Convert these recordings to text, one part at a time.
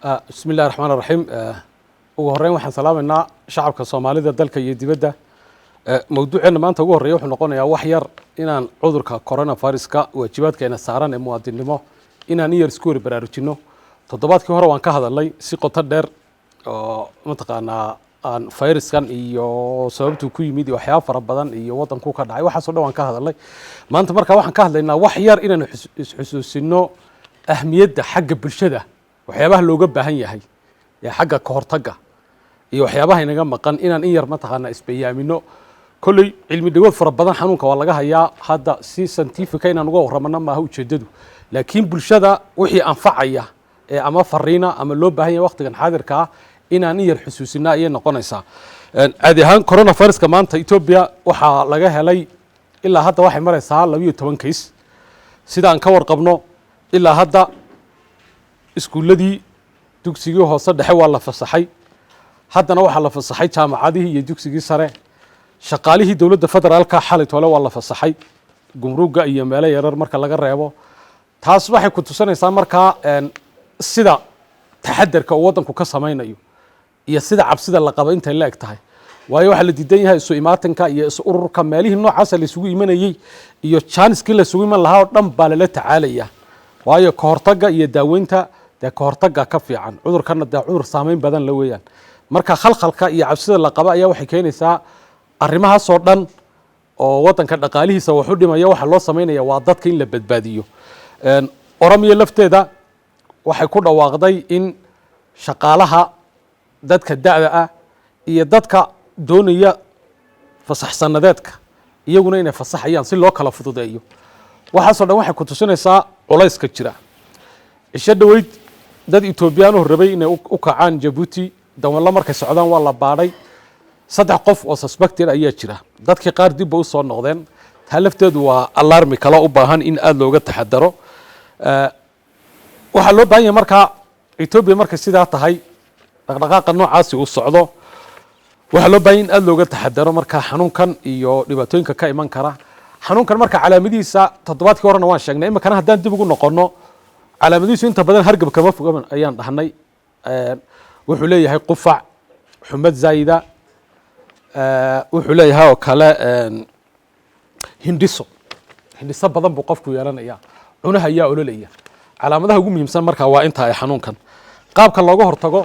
بسم الله الرحمن الرحيم ugu horeyn waxaan salaameynaa shacabka Soomaalida dalka iyo dibadda mawduuceena maanta ugu horeeya wuxuu noqonayaa wax yar inaan cudurka coronavirus-ka waajibaadkeena saaran ee muwaadinimo inaan yar isku baraarujino toddobaadkii hore waan ka hadalnay si qoto dheer oo mataqaanaa aan viruskan iyo sababtu ku yimid iyo waxyaabo fara badan iyo wadanku ka dhacay waxaas oo dhan waan ka hadalnay maanta marka waxaan ka hadlaynaa wax yar inaan xusuusino ahmiyadda xagga bulshada waxyaabaha looga baahan yahay ee xagga ka hortagga iyo waxyaabaha inaga maqan inaan in yar mataqaanaa isbayaamino kulli cilmi dhagood fara badan xanuunka waa laga hayaa hadda si scientific inaan uga warramano maaha ujeedadu laakiin bulshada wixii anfacaya ee ama fariina ama loo baahan yahay waqtigan xaadirka ah inaan in yar xusuusina ayay noqonaysaa caadi ahaan coronavirus-ka maanta Ethiopia waxaa laga helay ilaa hadda waxay maraysaa 12 case sida aan ka warqabno ilaa hadda iskuuladii dugsigii hoose dhexe waa la fasaxay haddana waxaa la fasaxay jaamacadihii iyo dugsigii sare shaqaalihii dawladda federaalka xalay toole waa la fasaxay gumruga iyo meelo yarar marka laga reebo taas waxay ku tusanaysaa markaa sida taxadarka uu wadanku ka samaynayo iyo sida cabsida la qabo intay la eg tahay waayo waxa la diidan yahay isu imaatanka iyo isu ururka meelihii noocaas la isugu imanayay iyo chances-kii la isugu iman lahaa oo dhan baa lala tacaalaya waayo ka hortagga iyo daaweynta ka hortagga ka fiican cudurkana cudur saameyn badan la weeyaan marka khalkhalka iyo cabsida la qabo ayaa waxay keenaysaa arrimahaas oo dhan oo wadanka dhaqaalihiisa wax u dhimaya waxa loo sameynaya waa dadka in la badbaadiyo Oromiya lafteeda waxay ku dhawaaqday in shaqaalaha dadka da'da ah iyo dadka doonaya fasax sanadeedka iyaguna inay fasaxayaan si loo kala fududeeyo waxaasoo dhan waxay ku tusinaysaa culayska jira isha dhaweyd dad Ethiopian oo rabay inay u kacaan Djibouti dawladda markay socdaan waa la baaray 3 qof oo suspected ayaa jira dadkii qaar dib u soo noqdeen talafteedu waa alarmi kala u baahan in aad looga taxadaro waxa loo baahan yahay marka Ethiopia markay sidaa tahay dhaqdhaqaaqa noocaasi uu socdo waxa loo baahan in aad looga taxadaro marka xanuunkan iyo dhibaatooyinka ka iman kara xanuunkan marka calaamadiisa toddobaadkii horena waan sheegnay imikana haddaan dib ugu noqono calaamadiisu inta badan hargab kama fogaban ayaan dhahnay wuxuu leeyahay qufac xumad zaayida wuxuu leeyahay oo kale hindhiso badan buu qofku yeelanayaa cunaha ayaa ololaya calaamadaha ugu muhiimsan marka waa inta ay xanuunkan qaabka looga hortago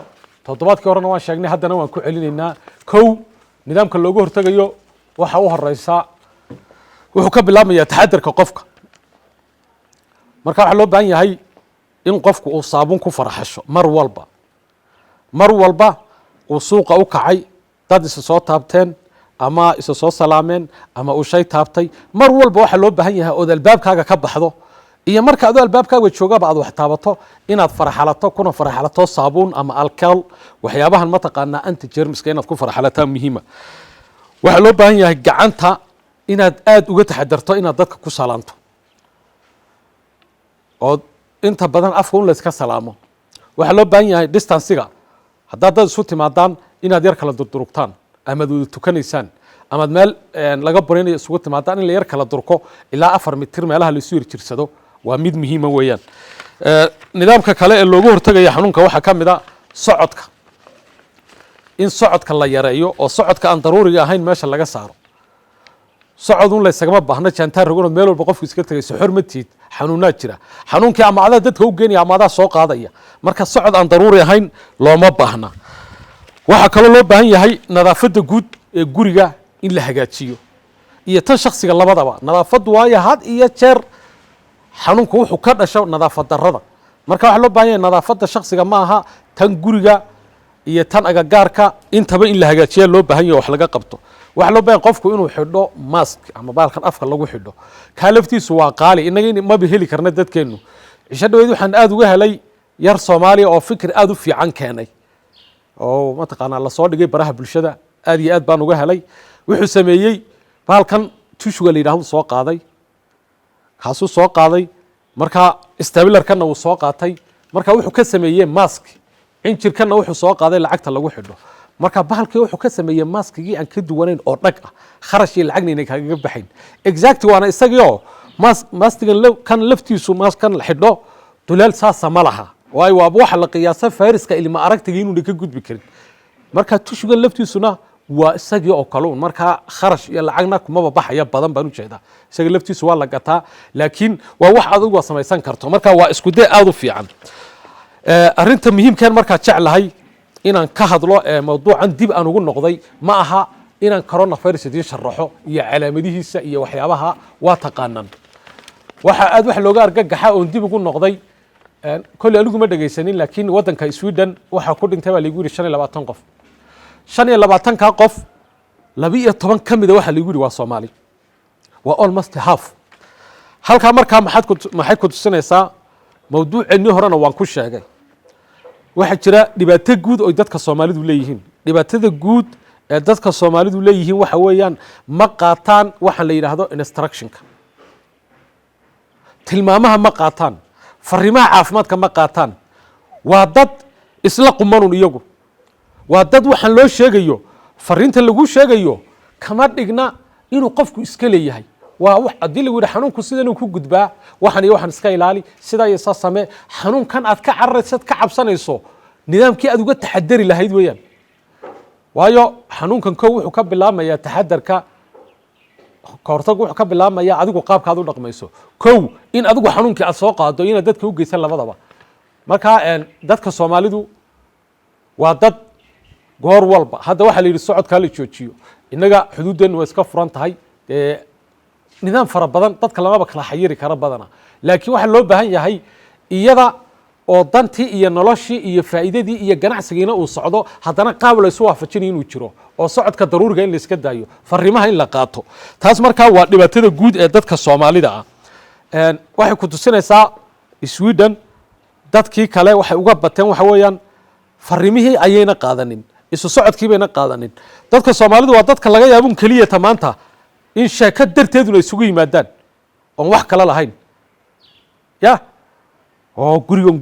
toddobaadkii horena waan sheegnay haddana waan ku celinaynaa kow nidaamka looga hortagayo waxa u horeysa wuxuu ka bilaabmayaa taxadarka qofka marka waxa loo baahan yahay in qofku uu saabuun ku faraxasho mar walba uu suuqa u kacay dad isa soo taabteen ama isa soo salaameen ama uu shay taabtay mar walba waxa loo baahan yahay oo albaabkaaga ka baxdo iyo marka aad albaabkaaga joogaba aad wax taabato inaad faraxalato saabuun ama alcohol waxyaabahan ma taqaanaa anti germska inaad ku faraxalataa muhiima waxa loo baahan yahay gacanta inaad aad uga taxadarto inaad dadka ku salaanto oo inta badan afka la iska salaamo waxa loo baahan yahay distance-ga haddaad dad isu timaadaan inaad yar kala durdurugtaan ama aad tukanaysaan ama meel laga borinayo isugu timaadaan in la yar kala durko ilaa 4 mitir meelaha la isu jirsado waa mid muhiim ah weeyaan nidaamka kale ee looga hortagayo xanuunka waxa ka mid ah socodka in socodka la yareeyo oo socodka aan daruuriga ahayn meesha laga saaro socodun la isagama baahna jantar rogood meel walba qofku iska tagay xormatiid xanuunaa jira xanuunkii ama aad dadka u geenaya ama aad soo qaadaya marka socod aan daruuri ahayn looma baahna waxa kale loo baahan yahay nadaafadda guud ee guriga in la hagaajiyo iyo tan shakhsiga labadaba nadaafadu waa had iyo jeer xanuunku wuxuu ka dhasho nadaafad darrada marka waxa loo baahan yahay nadaafadda shakhsiga ma aha tan guriga iyo tan agagaarka intaba in la hagaajiyo loo baahan yahay wax laga qabto waxa loo baahan qofku inuu xidho mask ama baalkan afka lagu xidho ka laftiisu waa qaali inaga ma heli karna dadkeenu isha dhaweyd waxaan aad uga helay yar Soomaaliya oo fikir aad u fiican keenay oo ma taqaanaa la soo dhigay baraha bulshada aad iyo aad baan uga helay wuxuu sameeyay baalkan tushuga la yiraahdo soo qaaday kaasuu soo qaaday marka stabilarkana uu soo qaatay marka wuxuu ka sameeyay mask injirkana wuxuu soo qaaday lacagta lagu xidho marka bahalkii wuxuu ka sameeyay maskigii aan ka duwanayn oo dhag ah kharashii lacagna kaga baxayn exactly waana isagii oo mastigan kan laftiisu maskan la xidho dulaal saasa ma laha waayo waa waxa la qiyaasay fayraska ilma aragtiga inuu ka gudbi karin marka tushuga laftiisuna waa isagii oo kale marka kharash iyo lacagna kuma baxaya badan baan u jeedaa isaga laftiisu waa la gataa laakiin waa wax aad ugu samaysan karto marka waa isku day aad u fiican arinta muhiimkan marka jeclahay inaan ka hadlo mawduucan dib aan ugu noqday ma aha inaan coronavirus idin sharaxo iyo calaamadihiisa iyo waxyaabaha waa taqaanan waxa aad wax looga argagaxa oo dib ugu noqday kulli anigu ma dhageysanin laakiin wadanka Sweden waxa ku dhintay baa lagu yiri 25 qof 25 ka qof 12 kamida waxa lagu yiri waa Soomaali waa almost half halka marka maxay ku tusinaysaa mawduuceenii horena waan ku sheegay waxa jira dhibaato guud oo dadka Soomaalidu leeyihiin dhibaatada guud ee dadka Soomaalidu leeyihiin waxa weeyaan ma qaataan waxa la yiraahdo instructionka tilmaamaha ma qaataan fariimaha caafimaadka ma qaataan waa dad isla qumanun iyagu waa dad waxaan loo sheegayo fariinta lagu sheegayo kama dhigna inuu qofku iska leeyahay waa wax adii lagu yiri xanuunku sidaan ku gudbaa waxaan iska ilaali sida ay saamee xanuunkan aad ka cararaysad ka cabsanayso nidaamkii aad uga taxadari lahayd weeyaan waayo xanuunkan wuxuu ka bilaabmayaa taxadarka koortagu wuxuu ka bilaabmayaa adigu qaabka aad u dhaqmayso in adigu xanuunkii aad soo qaado in dadka u geysan labadaba marka dadka Soomaalidu waa dad goor walba hadda waxa la yiri socodka la joojiyo inaga xuduudan way iska furan tahay nidaam fara badan dadka lama kala xayiri kara badana laakiin waxa loo baahan yahay iyada oo dantii iyo noloshii iyo faa'iidadii iyo ganacsigiina uu socdo haddana qaab la isu waafajinayo inuu jiro oo socodka daruuriga in la iska daayo fariimaha in la qaato taas marka waa dhibaatada guud ee dadka Soomaalida ah waxay ku tusinaysaa Sweden dadkii kale waxay uga bateen waxa weeyaan fariimihii ayayna qaadanin isu socodkii bayna qaadanin dadka Soomaalidu waa dadka laga yaabo kaliya tamaanta in sheekad darteeduna isugu yimaadaan oo wax kala lahayn ya oo gurigan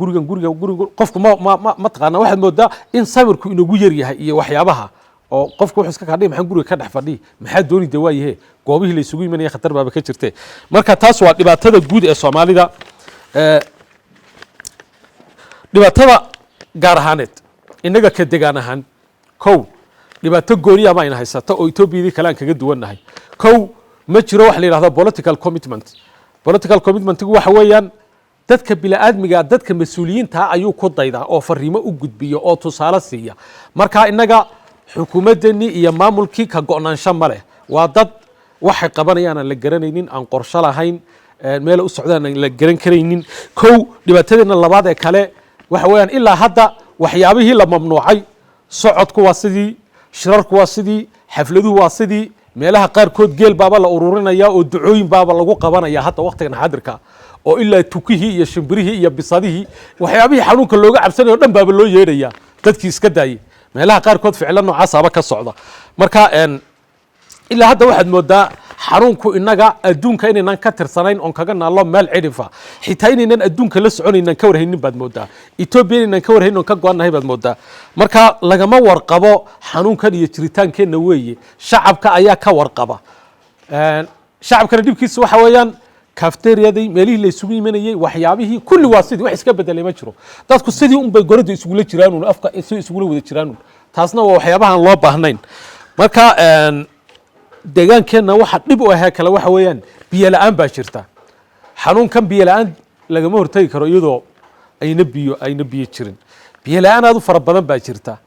qofku ma taqaana waxaad moodaa in sawirku inagu yar yahay iyo waxyaabaha oo qofku wuxuu iska kadhay maxaan guriga ka dhex fadhi maxaa dooni dawaayahay goobihii la isugu yimaanay khatar baaba ka jirtay marka taas waa dhibaatada guud ee Soomaalida dhibaatada gaar ahaaneed inaga ka degaan ahaan dhibaato gooniya ma ina haysato oo Itoobiya kale aan kaga duwanahay ma jiro wax la yiraahdo political commitment waxa weeyaan dadka bilaaadmiga dadka mas'uuliyiinta ayuu ku daydaa oo fariimo u gudbiyo oo tusaale siiya marka inaga xukuumadani iyo maamulkii ka go'naansho ma leh waa dad waxay qabanayaan la garanaynin aan qorshe lahayn meel u socdaan la garan karaynin dhibaatadana labaad ee kale waxa weeyaan ilaa hadda waxyaabihii la mamnuucay socodku waa sidii shirarku waa sidii xafladuhu waa sidii meelaha qaar kood geel baaba la ururinaya oo ducooyin baaba lagu qabanaya hadda waqtigan xadirka oo ilaa tukihii iyo shimbirihii iyo bisadihii waxyaabihii xanuunka looga cabsanayo dhan baaba loo yeedhaya dadkii iska daayay meelaha qaar kood ficilada noocaas ah ka socda marka ilaa hadda waxaad moodaa xanuunku inaga adduunka inaan ka tirsanayn on kaga naalo meel cidhifa xitaa inaan adduunka la soconaynan ka warhaynin baad moodaa Itoobiya inaan ka warhaynin on ka go'anahay baad moodaa marka lagama warqabo xanuunkan iyo jiritaankeenna weeye shacabka ayaa ka warqaba shacabkana dhibkiisa waxa weeyaan cafeteriadii meelihii la isugu yimaanayay waxyaabihii kulli waa sidii wax iska bedelay ma jiro dadku sidii un bay gorada isugu jiraan afka isugu wada jiraan taasna waa waxyaabahan loo baahnayn marka deegaankeena waxa dhib u ahaa kala waxa weeyaan biyo la'aan baa jirta xanuunkan biyo la'aan lagama hortagi karo iyadoo ayna biyo jirin biyo la'aan aad u fara badan baa jirta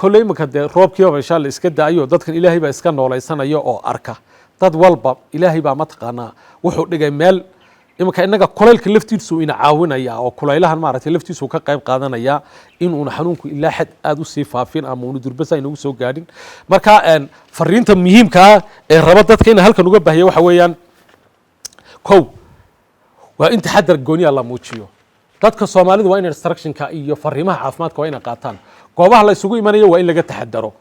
kulay marka roobkii oo insha Allah iska daayo dadkan Ilaahay baa iska nooleysanayo oo arka dad walba Ilaahay baa ma taqaana wuxuu dhigay meel imka inaga kuleylka laftiisu ina caawinaya oo kuleylahan maaragtay laftiisu ka qayb qaadanaya in uu xanuunku ilaa xad aad u sii faafin ama uu durbasa inagu soo gaadhin marka fariinta muhiimka ah ee raba dadka in halkan uga baahiyo waxa weeyaan waa in taxadar gooniya la muujiyo dadka Soomaalidu waa in instructionka iyo fariimaha caafimaadka waa in qaataan goobaha la isugu imanayo waa in laga taxadaro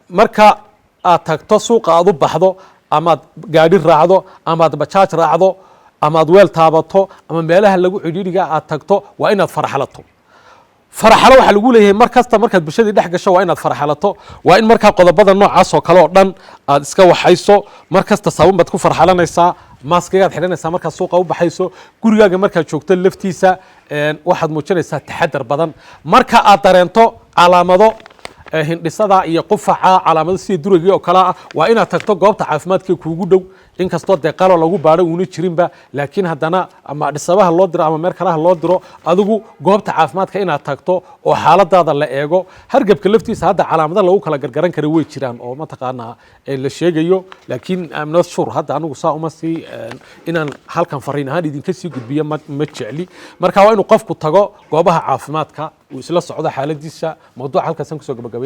marka aad tagto suuqa aad u baxdo ama gaadhi raacdo ama bajaaj raacdo ama weel taabato ama meelaha lagu xidhiidhiga aad tagto waa inaad farxalato waxa lagu leeyahay markasta markaad bulshada dhex gasho waa inaad farxalato waa in marka qodobada noocaas oo kale oo dhan aad iska waxayso markasta sabab baad ku farxalanaysaa maaskigaad xidhanaysaa markaad suuqa u baxayso gurigaaga markaad joogto laftiisa waxaad muujinaysaa taxadar badan marka aad dareento calaamado hindhisada iyo qufaca calaamado sida durayga oo kala ah waa inaad tagto goobta caafimaadka kuugu dhow inkastoo deeqalo lagu baadho uuna jirinba laakiin haddana ama dhisabaha loo diro ama meel kalaha loo diro adigu goobta caafimaadka inaad tagto oo xaaladaada la eego hargabka laftiisa hadda calaamado lagu kala gargaran kara way jiraan oo mataqaanaa la sheegayo laakiin I'm not sure hadda anigu saa uma sii inaan halkan fariin ahaan idinka sii gudbiyo ma jecli marka waa inuu qofku tago goobaha caafimaadka uu isla socdo xaaladiisa mawduuca halkaas aan kusoo gabagabeyn